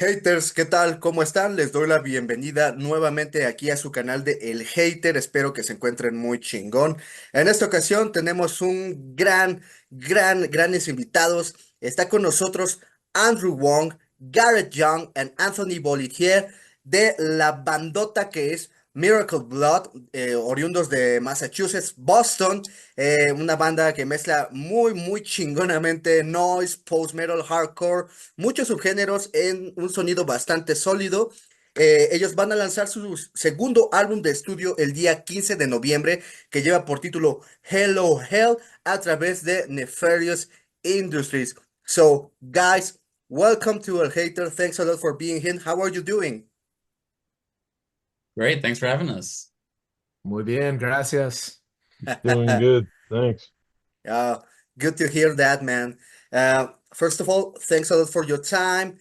Haters, ¿qué tal? ¿Cómo están? Les doy la bienvenida nuevamente aquí a su canal de El Hater. Espero que se encuentren muy chingón. En esta ocasión tenemos un grandes invitados. Está con nosotros Andrew Wong, Garrett Young y Anthony Bollitier de la bandota que es Miracle Blood, oriundos de Massachusetts, Boston. Una banda que mezcla muy chingonamente noise, post-metal, hardcore, muchos subgéneros en un sonido bastante sólido. Ellos van a lanzar su segundo álbum de estudio el día 15 de noviembre, que lleva por título Hello Hell, a través de Nefarious Industries. So, guys, welcome to El Hater. Thanks a lot for being here. How are you doing? Great, thanks for having us. Muy bien, gracias. Doing good. Thanks. Uh, Good to hear that, man. First of all, thanks a lot for your time,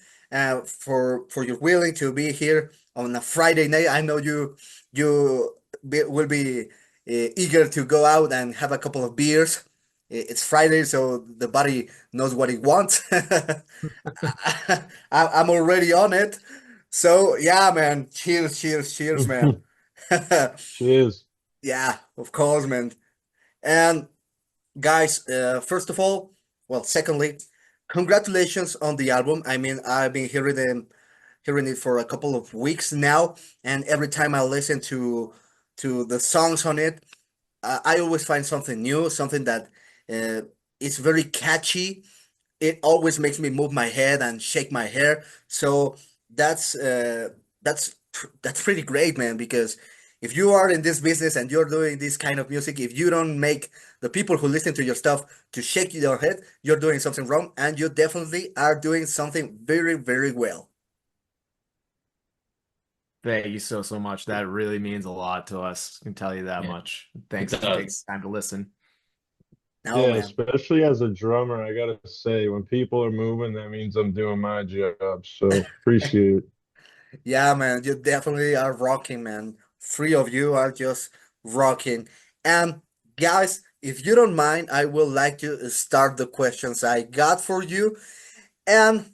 for your willing to be here on a Friday night. I know you will be eager to go out and have a couple of beers. It's Friday, so the body knows what it wants. I'm already on it. So yeah, man. Cheers, man. Cheers. Yeah, of course, man. And guys, first of all, well, secondly, congratulations on the album. I mean, I've been hearing it for a couple of weeks now, and every time I listen to the songs on it, I always find something new, something that uh, is very catchy. It always makes me move my head and shake my hair. So that's uh, that's pretty great, man. Because if you are in this business and you're doing this kind of music, if you don't make the people who listen to your stuff to shake your head, you're doing something wrong, and you definitely are doing something very well. Thank you so much. That really means a lot to us. I can tell you that Yeah, much. it Thanks for taking does. time to listen. No, Yeah, man. especially as a drummer, I gotta say, when people are moving, that means I'm doing my job. So appreciate it. Yeah, man, you definitely are rocking, man. Three of you are just rocking. And guys, if you don't mind, I would like to start the questions I got for you. And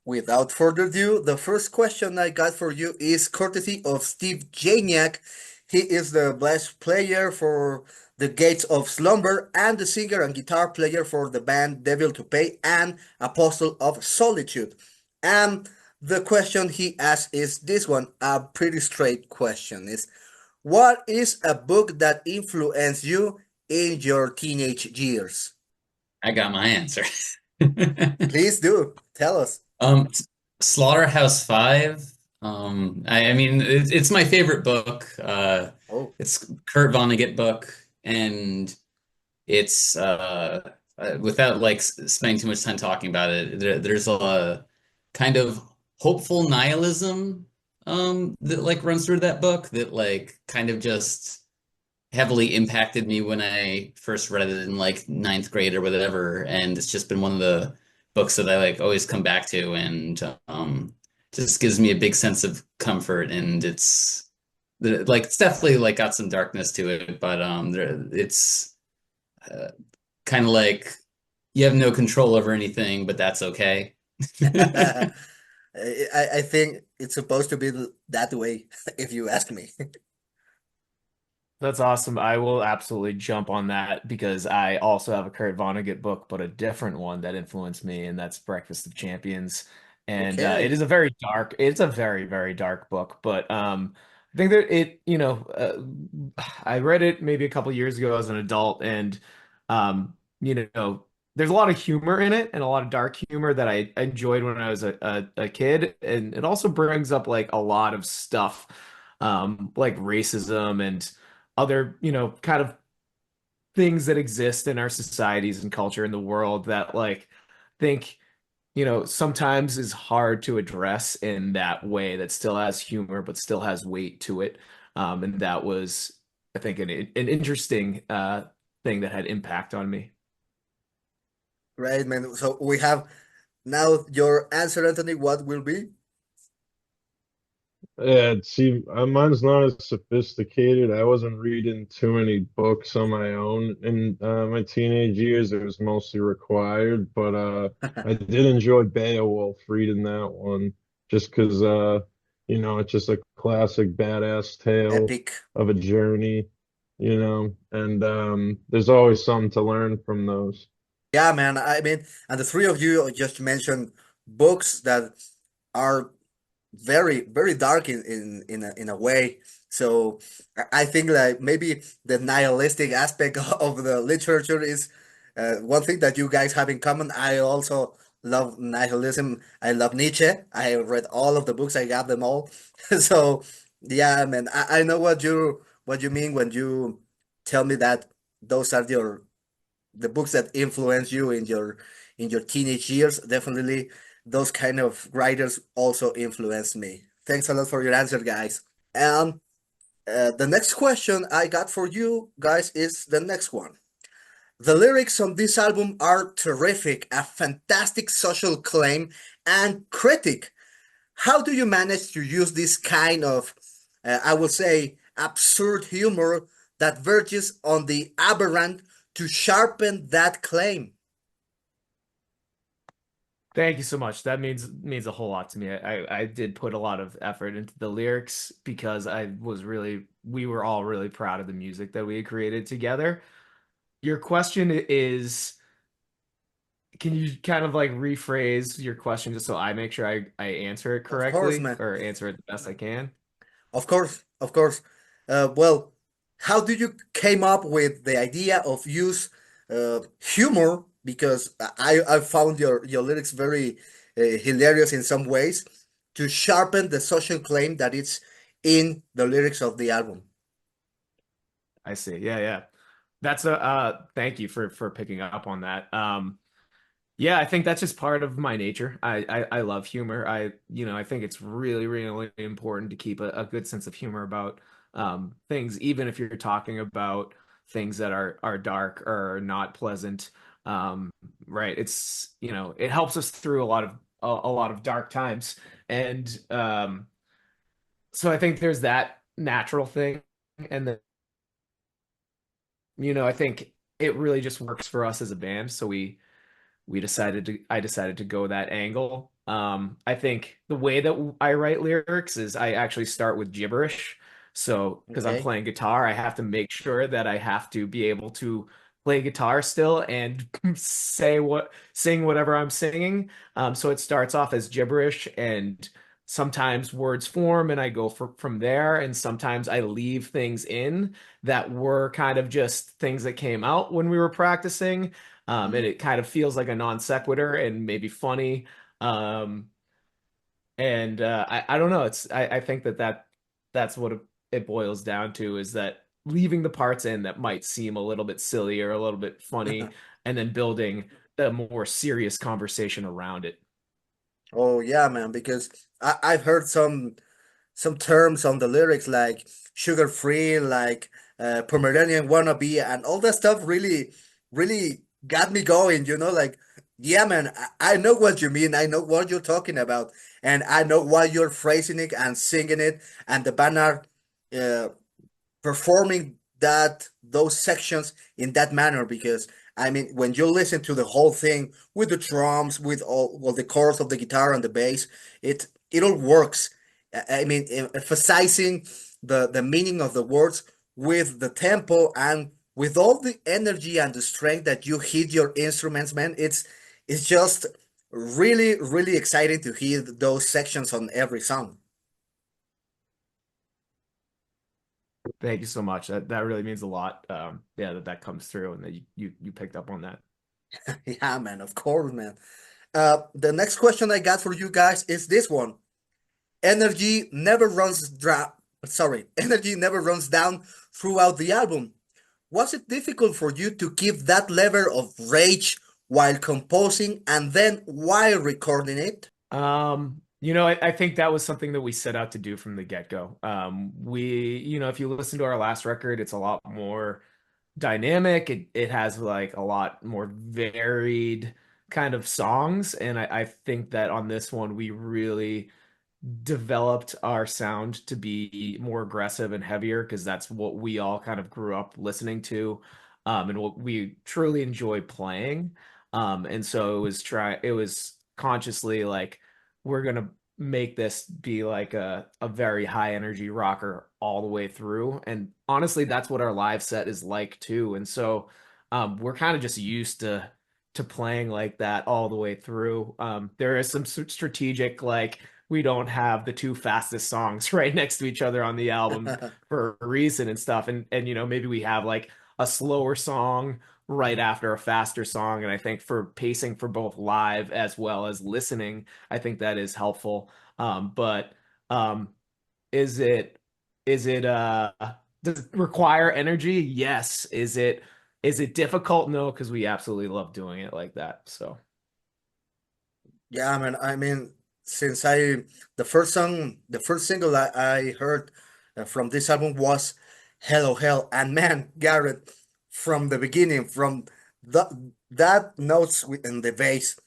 without further ado, the first question I got for you is courtesy of Steve Janiak. He is the bass player for The Gates of Slumber and the singer and guitar player for the band Devil to Pay and Apostle of Solitude. And the question he asked is this one, a pretty straight question is, what is a book that influenced you in your teenage years? I got my answer. Please do tell us. Um, Slaughterhouse Five. I mean, it's my favorite book. Oh. It's Kurt Vonnegut book, and it's without like spending too much time talking about it. There's a kind of hopeful nihilism that like runs through that book that like kind of just heavily impacted me when I first read it in like ninth grade or whatever. And it's just been one of the books that I like always come back to and just gives me a big sense of comfort. And like it's definitely like got some darkness to it, but it's uh, kind of like you have no control over anything, but that's okay. I think it's supposed to be that way, if you ask me. That's awesome. I will absolutely jump on that because I also have a Kurt Vonnegut book, but a different one that influenced me, and that's Breakfast of Champions. And it Okay. is a very dark, it's a very dark book, but I think that I read it maybe a couple years ago as an adult, and there's a lot of humor in it and a lot of dark humor that I enjoyed when I was a kid, and it also brings up like a lot of stuff, like racism and other, kind of things that exist in our societies and culture in the world that like think, sometimes is hard to address in that way that still has humor but still has weight to it. And that was, I think, an interesting thing that had impact on me. Right, man. So we have now your answer, Anthony. What will be? Yeah, see, mine's not as sophisticated. I wasn't reading too many books on my own in my teenage years. It was mostly required, but I did enjoy Beowulf reading that one. just because it's just a classic badass tale Epic. of a journey, and there's always something to learn from those. Yeah, man. I mean, and the three of you just mentioned books that are very, very dark in a way. So I think like maybe the nihilistic aspect of the literature is one thing that you guys have in common. I also love nihilism. I love Nietzsche. I read all of the books. I got them all. So yeah, man. I know what you mean when you tell me that those are the books that influence you in your teenage years. Definitely those kind of writers also influenced me. Thanks a lot for your answer, guys. And the next question I got for you guys is the next one. The lyrics on this album are terrific, a fantastic social claim and critic. How do you manage to use this kind of, I would say, absurd humor that verges on the aberrant to sharpen that claim? Thank you so much. That means a whole lot to me. I did put a lot of effort into the lyrics because we were all really proud of the music that we had created together. Your question is, can you kind of like rephrase your question just so I make sure I answer it Of course, correctly man. or answer it the best I can? Of course, of course. Well, how did you came up with the idea of use humor? Because I found your lyrics very hilarious in some ways to sharpen the social claim that it's in the lyrics of the album. I see. Yeah, yeah. That's a thank you for picking up on that. Yeah, I think that's just part of my nature. I love humor. I think it's really, really important to keep a good sense of humor about things, even if you're talking about things that are dark or not pleasant. Um, right. It helps us through a lot of dark times. And so I think there's that natural thing. And then, I think it really just works for us as a band. So I decided to go that angle. I think the way that I write lyrics is I actually start with gibberish. So, because I'm Okay. playing guitar, I have to make sure that I have to be able to play guitar still and sing whatever I'm singing. So it starts off as gibberish, and sometimes words form and I go from there, and sometimes I leave things in that were kind of just things that came out when we were practicing. And Mhm. it kind of feels like a non sequitur and maybe funny. Um, and I don't know. I think that's what it boils down to, is that leaving the parts in that might seem a little bit silly or a little bit funny, and then building a more serious conversation around it. Oh yeah, man, because I've heard some terms on the lyrics like sugar free, like Pomeranian wannabe, and all that stuff really, really got me going. Like, yeah, man, I know what you mean. I know what you're talking about, and I know why you're phrasing it and singing it, and the band are uh, performing those sections in that manner because I mean when you listen to the whole thing with the drums with all the chords of the guitar and the bass it all works. I mean emphasizing the meaning of the words with the tempo and with all the energy and the strength that you hit your instruments, man. It's just really really exciting to hear those sections on every song. Thank you so much. That really means a lot. Yeah, that comes through and that you picked up on that. Yeah, man, of course, man. The next question I got for you guys is this one. Energy never runs dra Sorry, energy never runs down throughout the album. Was it difficult for you to keep that level of rage while composing and then while recording it? I think that was something that we set out to do from the get-go. If you listen to our last record, it's a lot more dynamic. It has like a lot more varied kind of songs, and I think that on this one we really developed our sound to be more aggressive and heavier because that's what we all kind of grew up listening to, and what we truly enjoy playing. And so it was consciously like we're gonna make this be like a very high energy rocker all the way through. And honestly, that's what our live set is like too. And so we're kind of just used to playing like that all the way through. There is some strategic, like, we don't have the two fastest songs right next to each other on the album for a reason and stuff. And you know, maybe we have like a slower song right after a faster song. And I think for pacing for both live as well as listening, I think that is helpful. But um, is it is it does it require energy? Yes. Is it difficult? No, because we absolutely love doing it like that. So Yeah, man. I mean, since the first single I heard from this album was "Hello Hell," and man, Garrett, from the beginning, from that notes in the bass,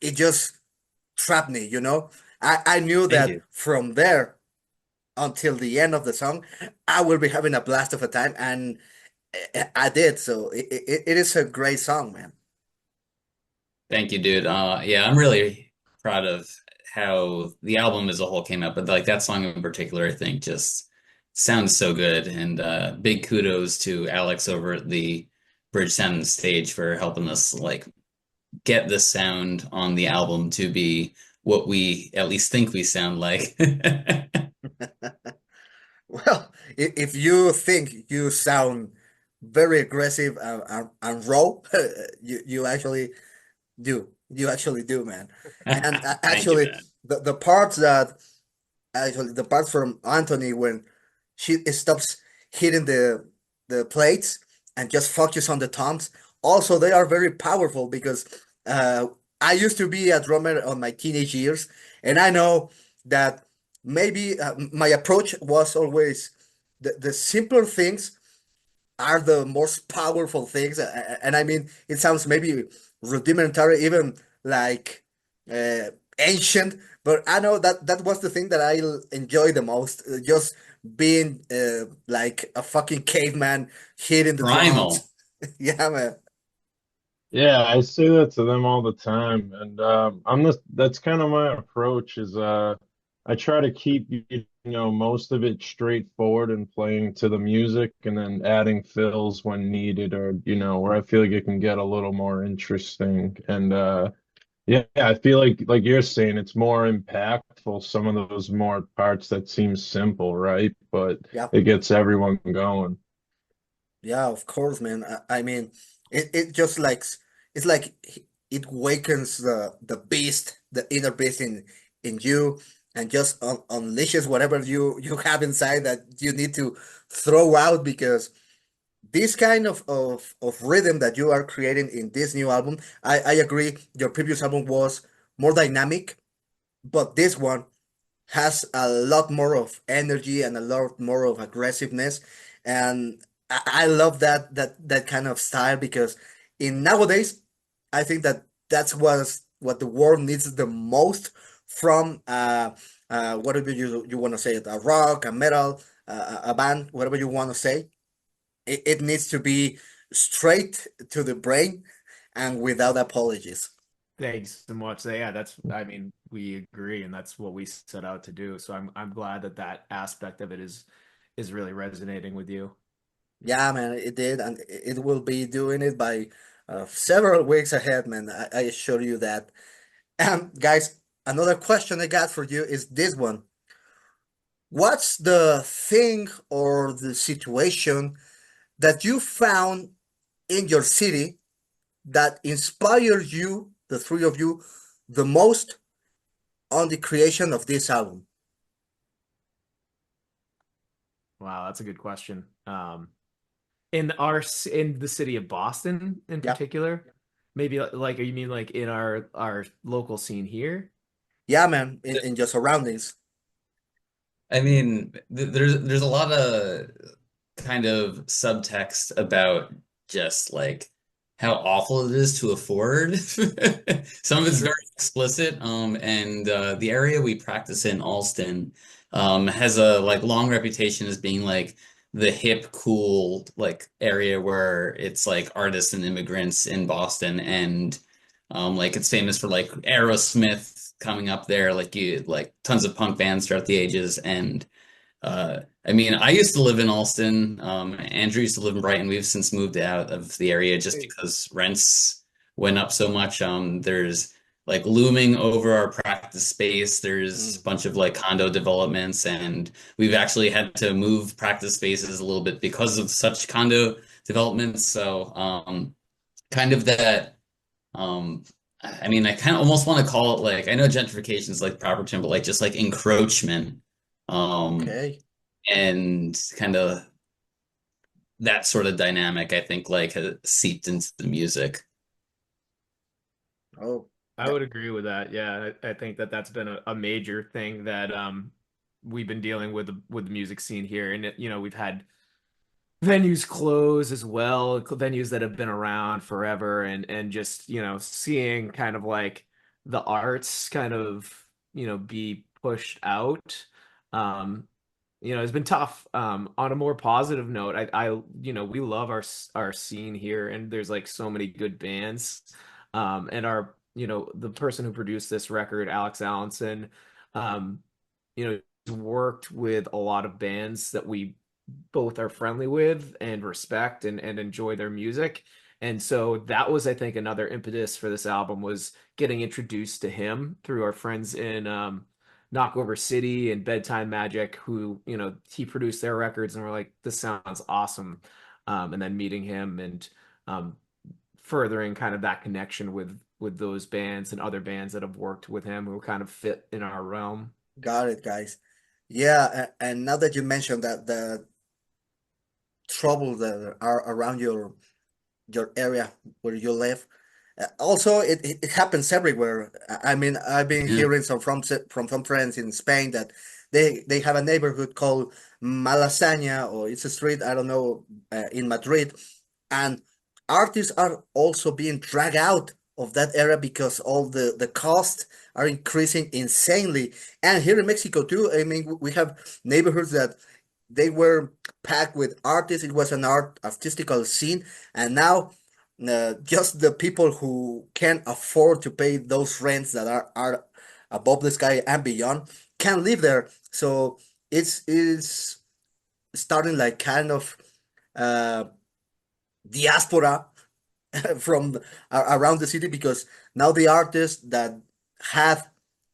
it just trapped me. I knew Thank that you. from there until the end of the song, I will be having a blast of a time, and I did. So it is a great song, man. Thank you, dude. Yeah, I'm really proud of how the album as a whole came out, but like that song in particular, I think just sounds so good. And big kudos to Alex over at the Bridge Sound and Stage for helping us like get the sound on the album to be what we at least think we sound like. Well, if you think you sound very aggressive and raw, you actually do. You actually do, man. And Thank you, actually, man. the parts that actually the parts from Anthony when she stops hitting the plates and just focus on the toms. Also, they are very powerful because uh, I used to be a drummer on my teenage years, and I know that maybe my approach was always the simpler things are the most powerful things. And I mean, it sounds maybe rudimentary, even like uh, ancient, but I know that that was the thing that I enjoy the most. Just being like a fucking caveman hitting the drums. Primal. Yeah, man. Yeah, I say that to them all the time, and that's kind of my approach is I try to keep most of it straightforward and playing to the music, and then adding fills when needed, or where I feel like it can get a little more interesting. And yeah, I feel like you're saying, it's more impactful, some of those more parts that seem simple, right? But Yeah. it gets everyone going. Yeah, of course, man. I mean, it just like it's like it wakens the beast, the inner beast in you, and just unleashes whatever you have inside that you need to throw out because this kind of rhythm that you are creating in this new album, I agree. Your previous album was more dynamic, but this one has a lot more of energy and a lot more of aggressiveness, and I love that kind of style because in nowadays I think that that's what the world needs the most from whatever you want to say, a rock, a metal, a band, whatever you want to say. It needs to be straight to the brain and without apologies. thanks so much. So, yeah, that's, I mean, we agree, and that's what we set out to do. So I'm glad that that aspect of it is really resonating with you. Yeah, man, it did, and it will be doing it by several weeks ahead, man. I assure you that. Guys, another question I got for you is this one. What's the thing or the situation that you found in your city that inspired you, the three of you, the most on the creation of this album? Wow, that's a good question. In the city of Boston in Yeah, particular, maybe like you mean like in our local scene here? yeah, man, in your surroundings. I mean, there's a lot of kind of subtext about just like how awful it is to afford. Some of it's very Sure. explicit, and the area we practice in, Alston, has a like long reputation as being like the hip, cool like area where it's like artists and immigrants in Boston, and like it's famous for like Aerosmith coming up there, like tons of punk bands throughout the ages. And I mean, I used to live in Alston. Andrew used to live in Brighton. We've since moved out of the area just Hey. because rents went up so much. There's like looming over our practice space. There's a Mm. bunch of like condo developments, and we've actually had to move practice spaces a little bit because of such condo developments. So, kind of that. I mean, I kind of almost want to call it like I know gentrification is like proper term, but like just like encroachment. Um, Okay. and kind of that sort of dynamic, I think, like has seeped into the music. Oh, I would agree with that. Yeah, I think that that's been a major thing that we've been dealing with the music scene here, and we've had venues close as well, venues that have been around forever, and just seeing kind of like the arts kind of be pushed out. Um, it's been tough. On a more positive note, we love our scene here, and there's like so many good bands. And the person who produced this record, Alex Allenson, um, he's worked with a lot of bands that we both are friendly with and respect and enjoy their music. And so that was, I think, another impetus for this album was getting introduced to him through our friends in Knockover City and Bedtime Magic, who, he produced their records and we're like, this sounds awesome. And then meeting him and um, furthering kind of that connection with those bands and other bands that have worked with him who kind of fit in our realm. got it, guys. Yeah, and now that you mentioned that the trouble that are around your area where you live, also it happens everywhere. I mean, I've been Yeah. hearing from some friends in Spain that they have a neighborhood called Malasaña, or it's a street, I don't know, in Madrid, and artists are also being dragged out of that area because all the costs are increasing insanely. And here in Mexico too, I mean, we have neighborhoods that they were packed with artists. It was an artistical scene, and now just the people who can afford to pay those rents that are above the sky and beyond can live there. So it's starting like kind of uh, diaspora from around the city, because now the artists that had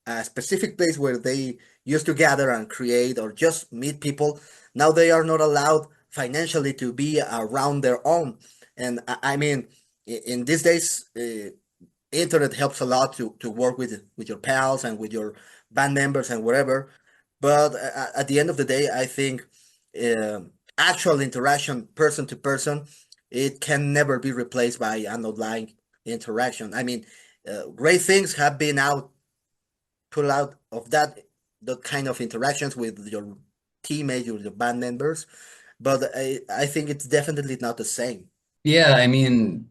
a specific place where they used to gather and create or just meet people, now they are not allowed financially to be around their own. And I mean, in these days, internet helps a lot to work with your pals and with your band members and whatever. But at the end of the day, I think actual interaction, person to person, it can never be replaced by an online interaction. I mean, great things have been put out of that kind of interactions with your teammates, with your band members. But I think it's definitely not the same. Yeah, I mean,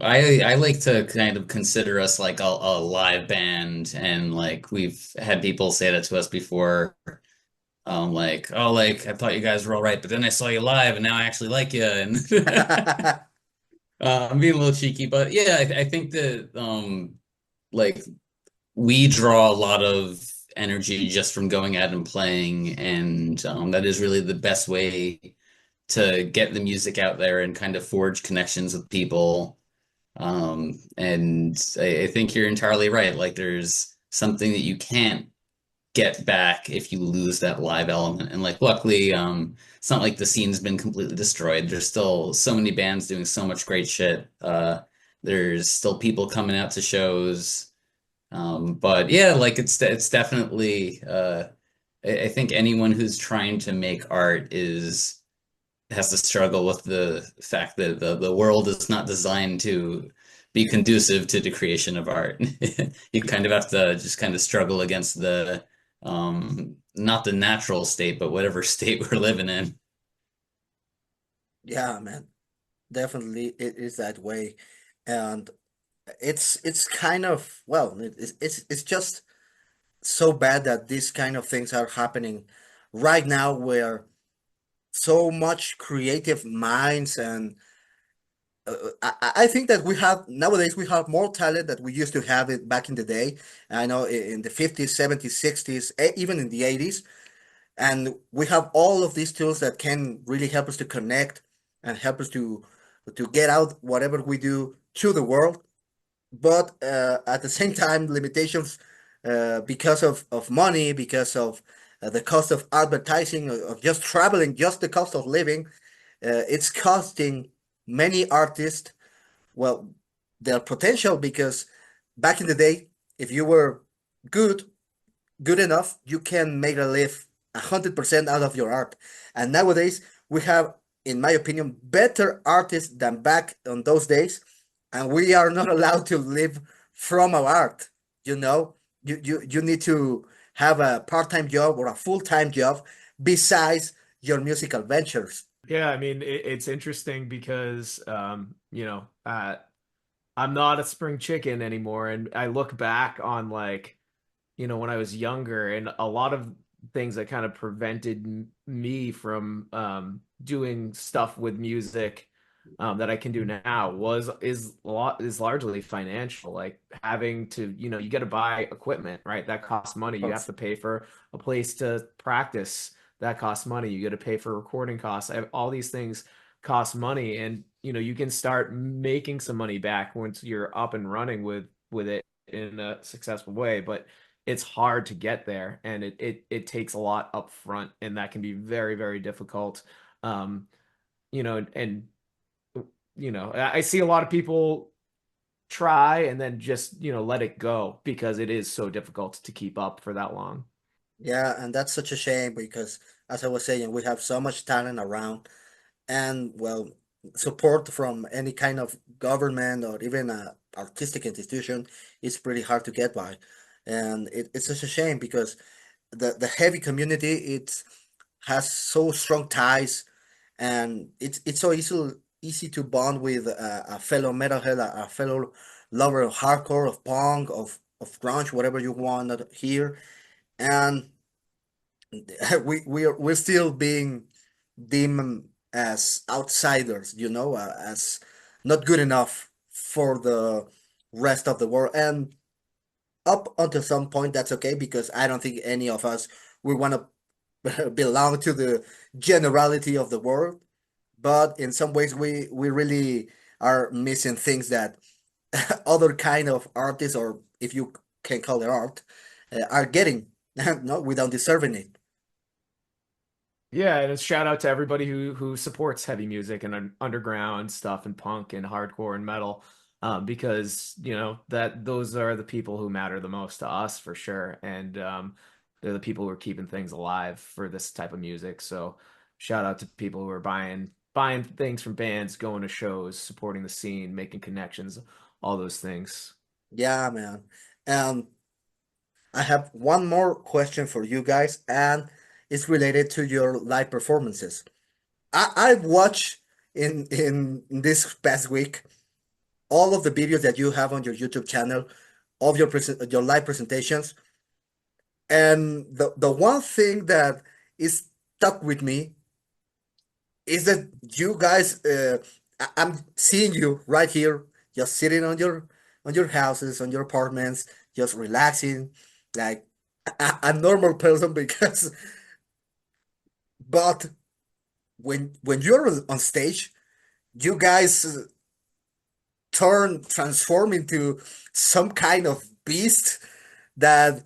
I like to kind of consider us like a live band, and like we've had people say that to us before. Like, oh, like I thought you guys were all right, but then I saw you live, and now I actually like you. And I'm being a little cheeky, but yeah, I think that like we draw a lot of energy just from going out and playing, and that is really the best way to get the music out there and kind of forge connections with people. And I think you're entirely right. Like there's something that you can't get back if you lose that live element. And like luckily, it's not like the scene's been completely destroyed. There's still so many bands doing so much great shit. There's still people coming out to shows. But yeah, like it's definitely I think anyone who's trying to make art is has to struggle with the fact that the world is not designed to be conducive to the creation of art. You kind of have to just kind of struggle against the not the natural state, but whatever state we're living in. Yeah, man, definitely it is that way. And it's kind of, well, it's just so bad that these kind of things are happening right now, where so much creative minds and I think that nowadays we have more talent that we used to have it back in the day. I know in the 50s, 70s, 60s, even in the 80s. And we have all of these tools that can really help us to connect and help us to get out whatever we do to the world. But at the same time, limitations because of money, because of the cost of advertising, of just traveling, just the cost of living, it's costing many artists, well, their potential, because back in the day, if you were good, good enough, you can make a live 100% out of your art. And nowadays, we have, in my opinion, better artists than back on those days, and we are not allowed to live from our art. You know, you need to have a part-time job or a full-time job besides your musical ventures. Yeah, I mean, it's interesting because, I'm not a spring chicken anymore. And I look back on like, when I was younger, and a lot of things that kind of prevented me from doing stuff with music that I can do now is largely financial. Like having to, you got to buy equipment, right? That costs money. You have to pay for a place to practice. That costs money. You got to pay for recording costs. All these things cost money, and you can start making some money back once you're up and running with it in a successful way. But it's hard to get there, and it takes a lot up front, and that can be very, very difficult. Um, and I see a lot of people try and then just, let it go because it is so difficult to keep up for that long. Yeah, and that's such a shame because, as I was saying, we have so much talent around, and well, support from any kind of government or even a artistic institution is pretty hard to get by. And it's such a shame because the heavy community, it has so strong ties, and it's so easy to bond with a fellow metalhead, a fellow lover of hardcore, of punk, of grunge, whatever you want to hear. And we're still being deemed as outsiders, as not good enough for the rest of the world. And up until some point, that's okay because I don't think any of us we want to belong to the generality of the world. But in some ways, we really are missing things that other kind of artists, or if you can call it art, are getting, no, without deserving it. Yeah, and a shout out to everybody who supports heavy music and underground stuff and punk and hardcore and metal, because that those are the people who matter the most to us for sure, and they're the people who are keeping things alive for this type of music. So shout out to people who are buying things from bands, going to shows, supporting the scene, making connections, all those things. Yeah, man. And I have one more question for you guys, and it's related to your live performances. I've watched in this past week all of the videos that you have on your YouTube channel of your live presentations, and the one thing that is stuck with me is that you guys, I'm seeing you right here, just sitting on your houses, on your apartments, just relaxing, like a normal person. Because, but when you're on stage, you guys transform into some kind of beast that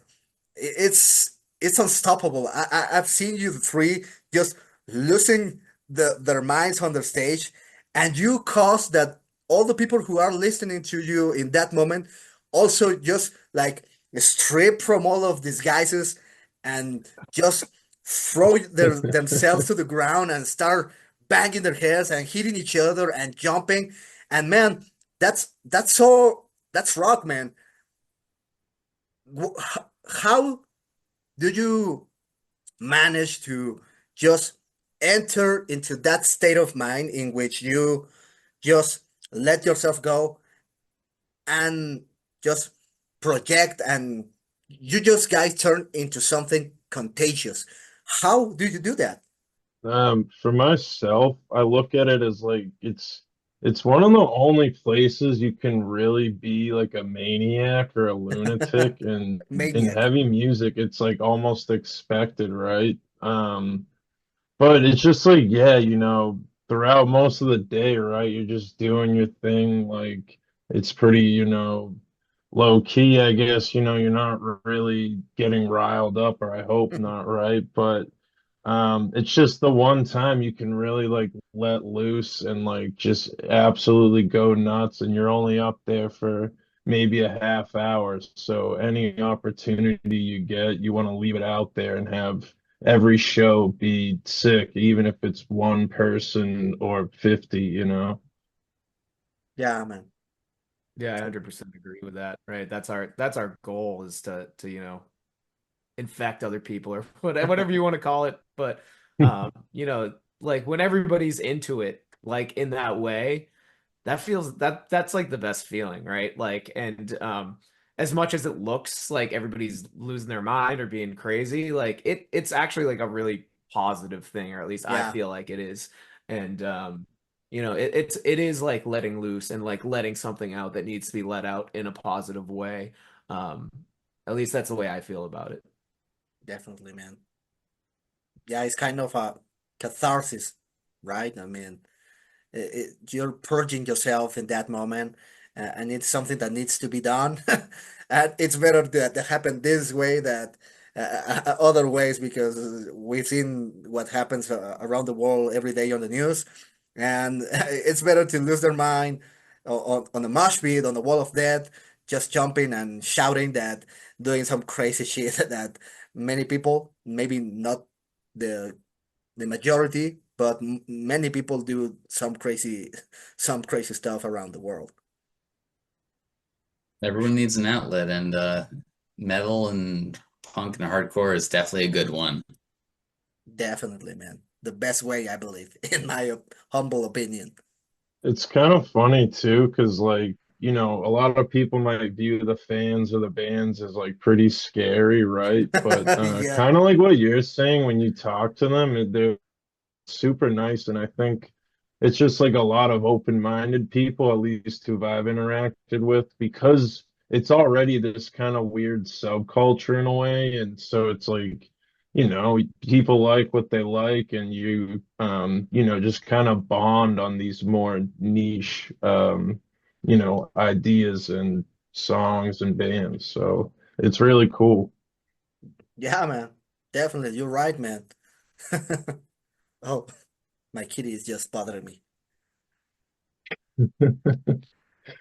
it's unstoppable. I've seen you three just losing their minds on the stage, and you cause that all the people who are listening to you in that moment also just like strip from all of these guises and just throw themselves to the ground and start banging their heads and hitting each other and jumping. And man, that's rock, man. How do you manage to just enter into that state of mind in which you just let yourself go and just project, and you just guys turn into something contagious? How do you do that? For myself, I look at it as like It's one of the only places you can really be like a maniac or a lunatic, and in Maniac. heavy music, it's like almost expected, right? But it's just like, yeah, throughout most of the day, right? You're just doing your thing. Like it's pretty, low key, I guess. You're not really getting riled up, or I hope not, right? But it's just the one time you can really like let loose and like just absolutely go nuts, and you're only up there for maybe a half hour. So any opportunity you get, you want to leave it out there and have every show be sick, even if it's one person or 50, Yeah, man. Yeah, I 100% agree with that. Right. That's our goal is to, infect other people or whatever you want to call it. But like when everybody's into it, like in that way, that's like the best feeling, right? Like, and as much as it looks like everybody's losing their mind or being crazy, like it's actually like a really positive thing, or at least I Yeah, feel like it is. And it is like letting loose and like letting something out that needs to be let out in a positive way. Um, at least that's the way I feel about it. definitely, man. Yeah, it's kind of a catharsis, right? I mean, you're purging yourself in that moment, and it's something that needs to be done. And it's better that happen this way that other ways, because we've seen what happens around the world every day on the news, and it's better to lose their mind on the mosh pit, on the wall of death, just jumping and shouting, that doing some crazy shit that many people, maybe not the the majority, but many people do some crazy stuff around the world. Everyone needs an outlet, and metal and punk and hardcore is definitely a good one. Definitely, man. The best way, I believe, in my humble opinion. It's kind of funny too, because like, a lot of people might view the fans of the bands as like pretty scary, right? But Yeah, kind of like what you're saying, when you talk to them, they're super nice. And I think it's just like a lot of open-minded people, at least who I've interacted with, because it's already this kind of weird subculture in a way. And so it's like, people like what they like, and just kind of bond on these more niche, ideas and songs and bands. So it's really cool. yeah, man. Definitely, you're right, man. Oh, my kitty is just bothering me.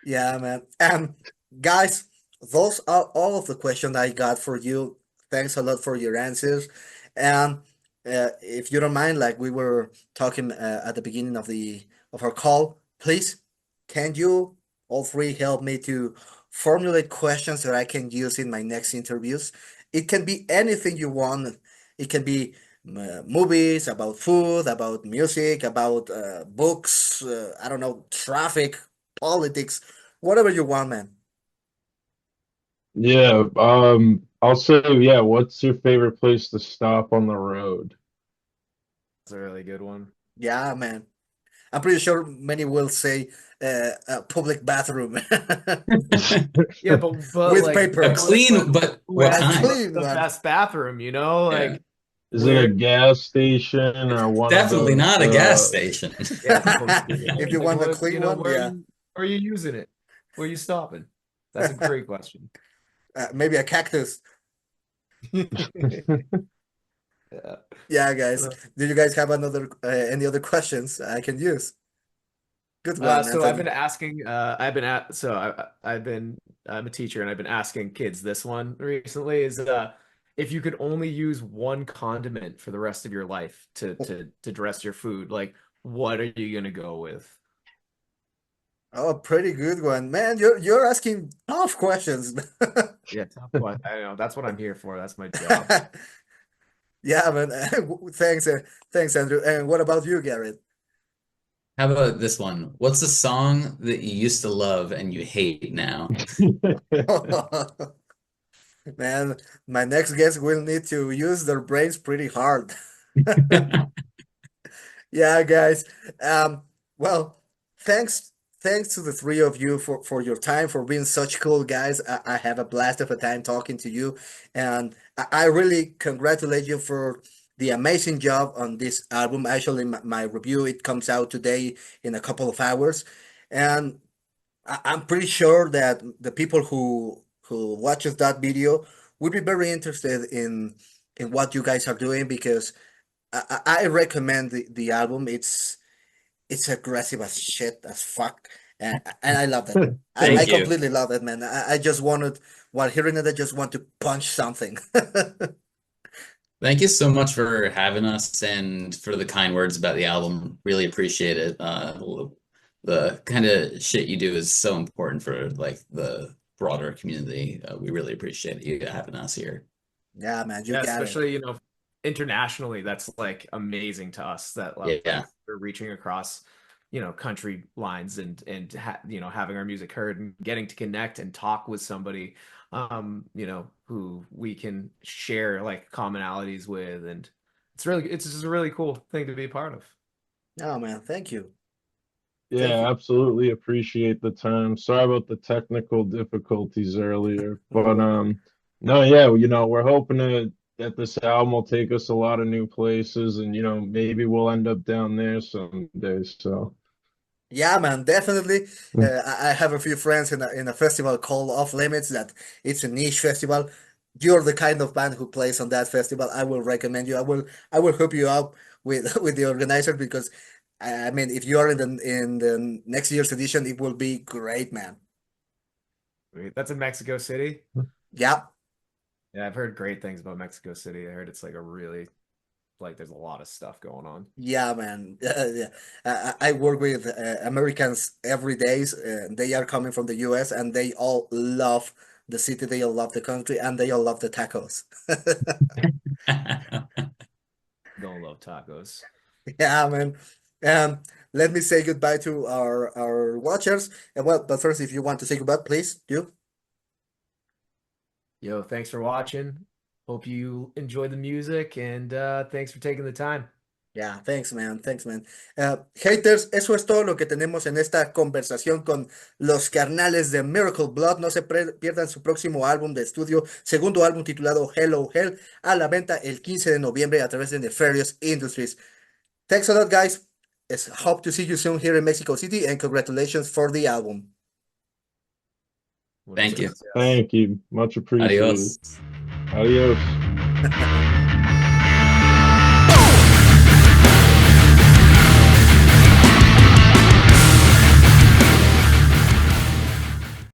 Yeah, man. Guys, those are all of the questions I got for you. Thanks a lot for your answers. And if you don't mind, like we were talking at the beginning of our call, please, can you all three help me to formulate questions that I can use in my next interviews? It can be anything you want. It can be movies, about food, about music, about books, I don't know, traffic, politics, whatever you want, man. Yeah, I'll say, yeah, what's your favorite place to stop on the road? It's a really good one. Yeah, man. I'm pretty sure many will say a public bathroom Yeah, but with like, A paper, clean, but who what a has kind? clean the one. best bathroom? Yeah, Like Is it a where? gas station it's or one of definitely those not a gas station. Yeah, it's supposed to be If right. you Like want the what? clean one, yeah, Where are you using it? Where are you stopping? That's a great question. maybe a cactus. Yeah. Yeah, guys. Do you guys have another any other questions I can use? Good one, So I've Anthony. been asking. I've been at. So I've been. I'm a teacher, and I've been asking kids this one recently. Is if you could only use one condiment for the rest of your life to dress your food, like what are you gonna go with? Oh, pretty good one, man. You're asking tough questions. Yeah, tough one. I know that's what I'm here for. That's my job. Yeah, man. Thanks, thanks, Andrew. And what about you, Garrett? How about this one? What's a song that you used to love and you hate now? Man, my next guest will need to use their brains pretty hard. Yeah, guys. Well, thanks to the three of you for your time, for being such cool guys. I have a blast of a time talking to you, and I really congratulate you for the amazing job on this album. Actually, my review, it comes out today in a couple of hours, and I'm pretty sure that the people who watches that video will be very interested in what you guys are doing, because I recommend the album. It's aggressive as shit as fuck, and I love that. I Thank you. completely love it, man. I just wanted, while hearing it, I just want to punch something. Thank you so much for having us and for the kind words about the album. Really appreciate it. The kind of shit you do is so important for like the broader community. We really appreciate you having us here. Yeah, man, you Yeah, got it. especially, internationally, that's like amazing to us that Yeah. like we're reaching across, country lines and having our music heard and getting to connect and talk with somebody, who we can share like commonalities with, and it's just a really cool thing to be a part of. Oh, man, thank you. Thank Yeah, you. absolutely appreciate the time. Sorry about the technical difficulties earlier, No but worry. no, yeah, we're hoping that this album will take us a lot of new places, and maybe we'll end up down there someday. So, Yeah, man, definitely. I have a few friends in a festival called Off Limits. That it's a niche festival. You're the kind of band who plays on that festival. I will recommend you. I will hook you up with with the organizer, because I mean, if you are in the next year's edition, it will be great, man. Wait, that's in Mexico City. Yeah, Yeah, I've heard great things about Mexico City. I heard it's like a really like there's a lot of stuff going on. yeah, man. Yeah. I work with Americans every day. They are coming from the US, and they all love the city. They all love the country, and they all love the tacos. Don't love tacos. Yeah, man. Um, Let me say goodbye to our watchers. And well, but first, if you want to say goodbye, please do. Yo, thanks for watching. Hope you enjoy the music, and thanks for taking the time. Yeah, thanks, man. Thanks, man. Haters, eso es todo lo que tenemos en esta conversación con los carnales de Miracle Blood. No se pierdan su próximo álbum de estudio, segundo álbum titulado Hello Hell, a la venta el 15 de noviembre a través de Nefarious Industries. Thanks a lot, guys. Hope to see you soon here in Mexico City, and congratulations for the album. Thank Muchas you. gracias. thank you, much appreciated. Adios. Adios.